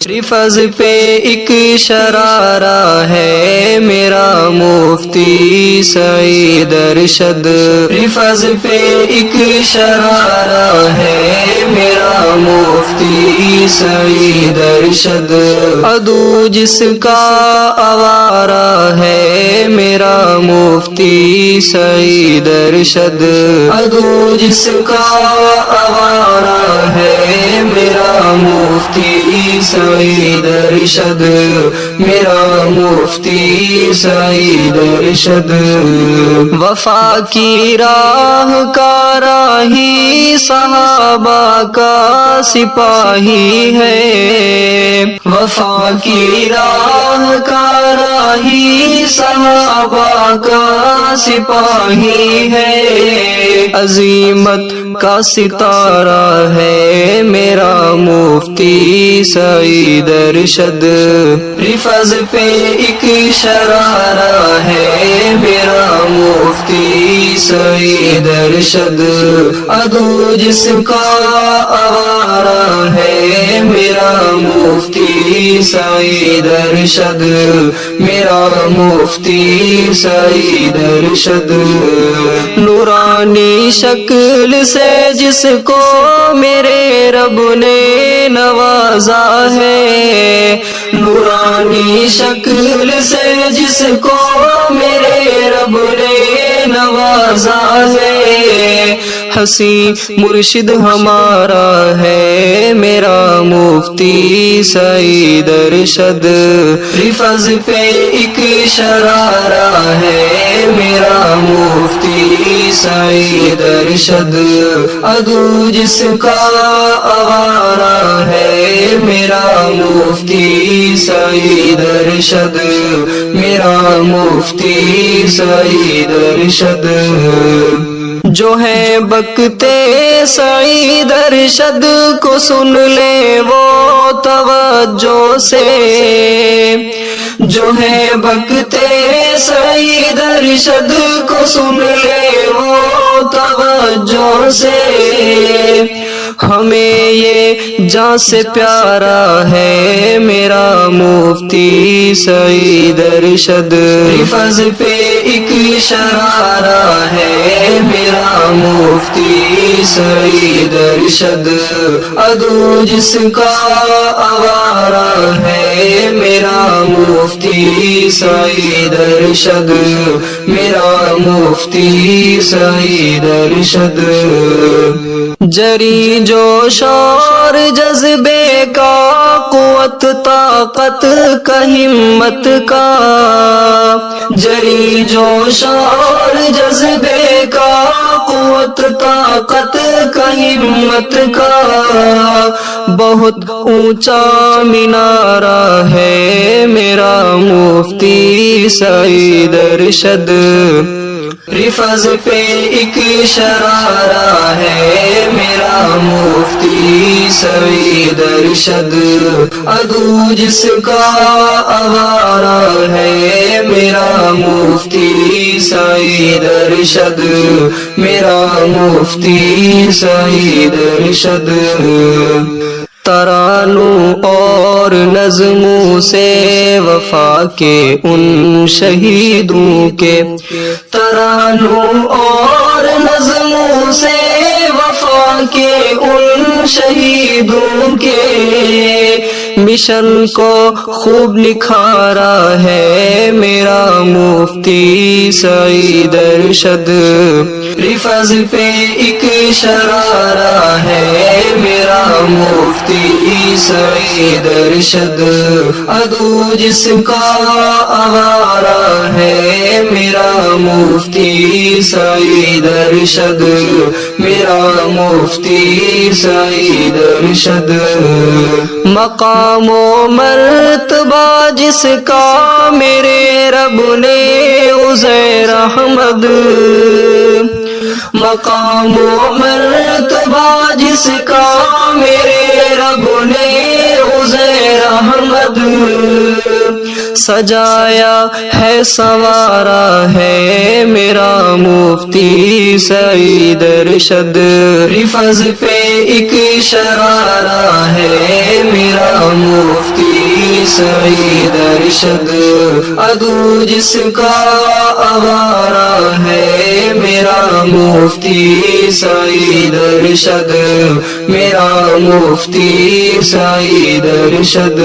فض پہ ایک شرارہ ہے میرا مفتی سعید ارشد، فض پہ ایک شرارہ ہے میرا مفتی سعید ارشد، عدو جس کا آوارہ ہے میرا مفتی سعید ارشد، عدو جس کا آوارہ ہے میرا مفتی سعید ارشد، میرا مفتی سعید ارشد، وفا کی راہ کا راہی صحابہ کا سپاہی ہے، وفا کی راہ کا راہی صحابہ کا سپاہی ہے، عظیمت کا ستارہ ہے میرا مفتی سعید ارشد، فض پہ ایک شرارہ ہے میرا مفتی سعید ارشد، عدو جس کا آوارہ ہے میرا مفتی سعید ارشد، میرا مفتی سعید ارشد، نورانی شکل سے جس کو میرے رب نے نوازا ہے، نورانی شکل سے جس کو میرے رب نے نوازا ہے، حسین مرشد ہمارا ہے میرا مفتی سعید ارشد، فض پہ ایک شرارہ ہے میرا مفتی سعید ارشد، عدو جس کا آوارہ ہے میرا مفتی سعید ارشد، میرا مفتی سعید ارشد، جو ہے بکتے سعید ارشد کو سن لے وہ توجہ سے، جو ہے بکتے سعید ارشد کو سن لے وہ توجہ سے، ہمیں یہ جان سے پیارا ہے میرا مفتی سعید ارشد، فض پہ ایک شرارہ ہے میرا مفتی سعید ارشد، عدو جس کا آوارہ ہے میرا مفتی سعید ارشد، میرا مفتی سعید ارشد، جری جوش اور جذبے کا، قوت طاقت کا ہمت کا، جری جوش اور جذبے کا، قوت طاقت کا ہمت کا، بہت اونچا مینارہ ہے میرا مفتی سعید ارشد، فض پہ ایک شرارہ ہے میرا مفتی سعید ارشد، عدو جس کا آوارہ ہے میرا مفتی سعید ارشد، میرا مفتی سعید ارشد، ترانوں اور نظموں سے وفا کے ان شہیدوں کے، ترانوں اور نظموں سے وفا کے ان شہیدوں کے، مشن کو خوب نکھارا ہے میرا مفتی سعید ارشد، فض پہ ایک شرارہ ہے میرا مفتی سعید ارشد، عدو جس کا آوارہ ہے میرا مفتی سعید ارشد، میرا مفتی سعید ارشد، مقام و مرتبہ جس کا میرے رب نے عزیر احمد، مقام و مرتبہ جس کا میرے رب نے عزیر احمد، سجایا ہے سنوارا ہے میرا مفتی سعید ارشد، رفظ پہ ایک شرارہ ہے میرا مفتی سعید ارشد، عدو جس کا آوارہ ہے میرا مفتی سعید ارشد، میرا مفتی سعید ارشد۔